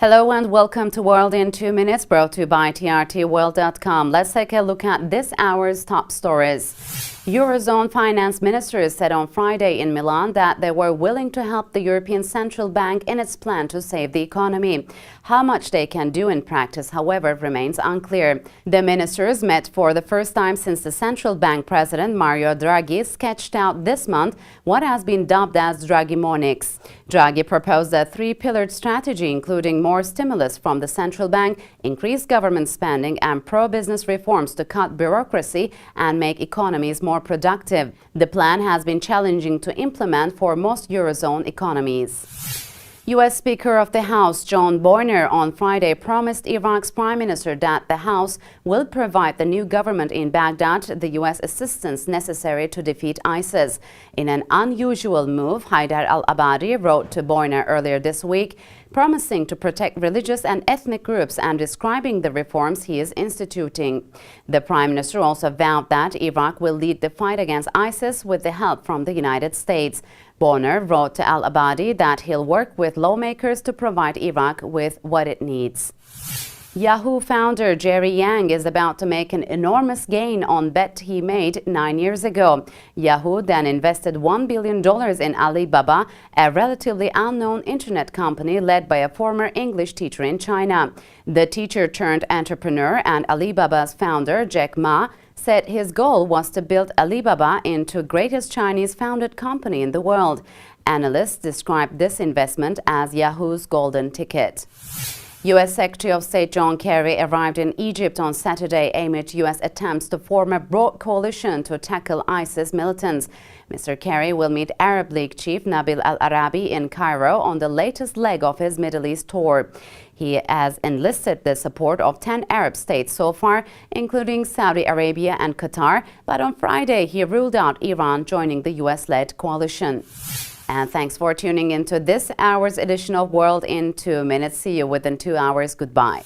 Hello and welcome to World in 2 Minutes, brought to you by trtworld.com. Let's take a look at this hour's top stories. Eurozone finance ministers said on Friday in Milan that they were willing to help the European Central Bank in its plan to save the economy. How much they can do in practice, however, remains unclear. The ministers met for the first time since the central bank president Mario Draghi sketched out this month what has been dubbed as Draghi-monics. Draghi proposed a three-pillared strategy, including more stimulus from the central bank, increased government spending, and pro-business reforms to cut bureaucracy and make economies more productive. The plan has been challenging to implement for most Eurozone economies. U.S. Speaker of the House John Boehner on Friday promised Iraq's prime minister that the House will provide the new government in Baghdad the U.S. assistance necessary to defeat ISIS. In an unusual move, Haidar al-Abadi wrote to Boehner earlier this week, promising to protect religious and ethnic groups and describing the reforms he is instituting. The prime minister also vowed that Iraq will lead the fight against ISIS with the help from the United States. Boehner wrote to al-Abadi that he'll work with lawmakers to provide Iraq with what it needs. Yahoo founder Jerry Yang is about to make an enormous gain on bet he made 9 years ago. Yahoo then invested $1 billion in Alibaba, a relatively unknown internet company led by a former English teacher in China. The teacher turned entrepreneur and Alibaba's founder, Jack Ma, said his goal was to build Alibaba into the greatest Chinese-founded company in the world. Analysts described this investment as Yahoo's golden ticket. U.S. Secretary of State John Kerry arrived in Egypt on Saturday amid U.S. attempts to form a broad coalition to tackle ISIS militants. Mr. Kerry will meet Arab League chief Nabil al-Arabi in Cairo on the latest leg of his Middle East tour. He has enlisted the support of 10 Arab states so far, including Saudi Arabia and Qatar, but on Friday he ruled out Iran joining the U.S.-led coalition. And thanks for tuning into this hour's edition of World in 2 Minutes. See you within 2 hours. Goodbye.